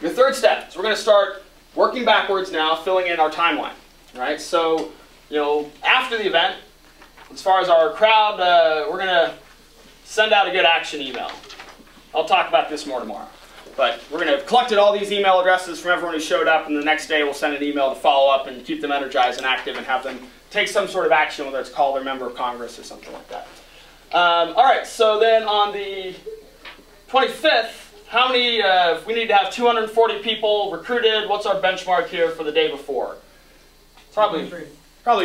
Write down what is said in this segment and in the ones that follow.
Your third step is we're going to start working backwards now, filling in our timeline. Right? So, after the event, as far as our crowd, we're going to send out a good action email. I'll talk about this more tomorrow. But we're going to have collected all these email addresses from everyone who showed up, and the next day we'll send an email to follow up and keep them energized and active and have them take some sort of action, whether it's call their member of Congress or something like that. All right, so then on the 25th, how many, if we need to have 240 people recruited, what's our benchmark here for the day before? Probably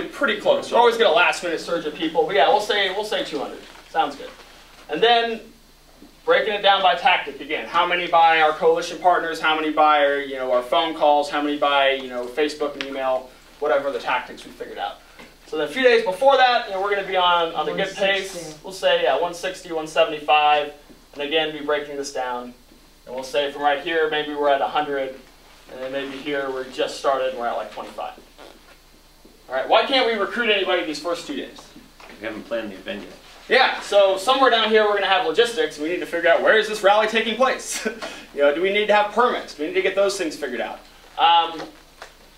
pretty close. We're always get a last-minute surge of people, but yeah, we'll say 200. Sounds good. And then breaking it down by tactic again. How many by our coalition partners? How many by our phone calls? How many by Facebook and email? Whatever the tactics we figured out. So then a few days before that, we're going to be on the good pace. We'll say 160, 175, and again be breaking this down. And we'll say from right here, maybe we're at 100, and then maybe here we're just started and we're at like 25. All right, why can't we recruit anybody these first 2 days? We haven't planned the event yet. Yeah, so somewhere down here we're going to have logistics. We need to figure out where is this rally taking place. Do we need to have permits? Do we need to get those things figured out?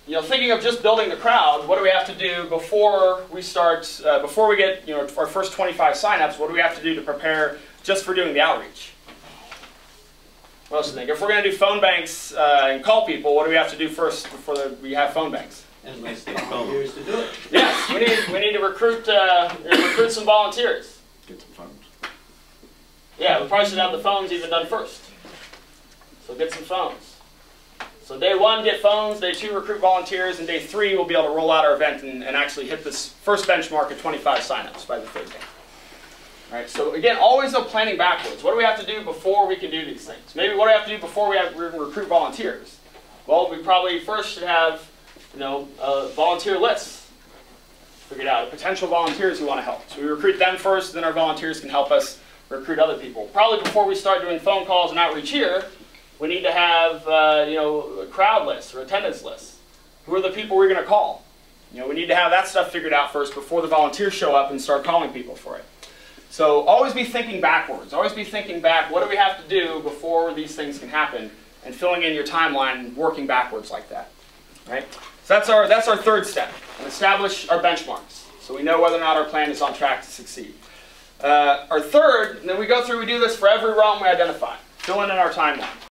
Thinking of just building the crowd, what do we have to do before we start? Before we get our first 25 signups, what do we have to do to prepare just for doing the outreach? What else do you think? If we're going to do phone banks and call people, what do we have to do first before we have phone banks? Volunteers to do it. Yes, we need to recruit some volunteers. Get some phones. Yeah, we probably should have the phones even done first. So get some phones. So day 1, get phones. Day 2, recruit volunteers. And day 3, we'll be able to roll out our event and actually hit this first benchmark of 25 signups by the 3rd day. All right, so again, always planning backwards. What do we have to do before we can do these things? Maybe what do we have to do before we recruit volunteers? Well, we probably first should have volunteer lists figured out, potential volunteers who want to help. So we recruit them first, then our volunteers can help us recruit other people. Probably before we start doing phone calls and outreach here, we need to have a crowd list or attendance lists. Who are the people we're going to call? We need to have that stuff figured out first before the volunteers show up and start calling people for it. So always be thinking backwards. Always be thinking back, what do we have to do before these things can happen? And filling in your timeline, working backwards like that. Right? So that's our third step, and establish our benchmarks, so we know whether or not our plan is on track to succeed. Our third, and then we do this for every realm we identify, fill in our timeline.